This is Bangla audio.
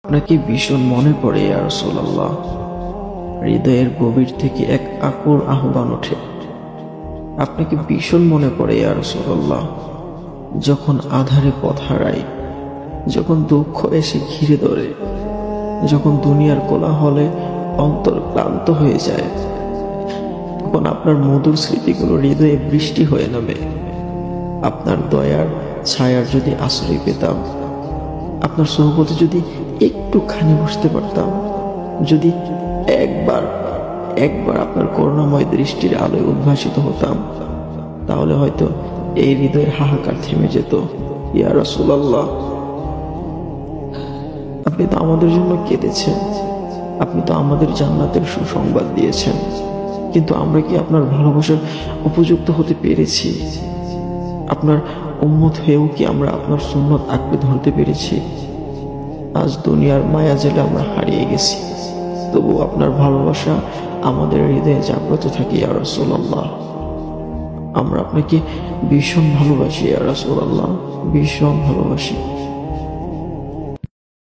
আপনাকে ভীষণ মনে পড়ে ইয়া রাসূলুল্লাহ। হৃদয়ের গভীর থেকে এক আকুল আহ্বান ওঠে, আপনাকে ভীষণ মনে পড়ে ইয়া রাসূলুল্লাহ। যখন আধারে পথ হারাই, যখন দুঃখ এসে ঘিরে ধরে, যখন দুনিয়ার কোলাহলে অন্তর ক্লান্ত হয়ে যায়, তখন আপনার মধুর স্মৃতিগুলো হৃদয়ে বৃষ্টি হয়ে নামে। আপনার দয়ার ছায়ার যদি আশ্রয় পেতাম, আপনার সোহবতে যদি একটুখানি বসতে পারতাম, যদি একবার একবার আপনার করুণাময় দৃষ্টির আলোয় উদ্ভাসিত হতাম, তাহলে হয়তো এই হৃদয়ের হাহাকার থেমে যেত। ইয়া রাসূলুল্লাহ, আপনি তো আমাদের জন্য কেঁদেছেন, আপনি তো আমাদের জান্নাতের সুসংবাদ দিয়েছেন, কিন্তু আমরা কি আপনার ভালোবাসার উপযুক্ত হতে পেরেছি? আপনার উম্মত হয়েও কি আমরা আপনার সুন্নত আঁকড়ে ধরতে পেরেছি? আজ দুনিয়ার মায়া জেলে আমরা হারিয়ে গেছি, তবু আপনার ভালোবাসা আমাদের হৃদয়ে জাগ্রত থাকে ইয়া রাসূলুল্লাহ। আমরা আপনাকে ভীষণ ভালোবাসি ইয়া রাসূলুল্লাহ, ভীষণ ভালোবাসি।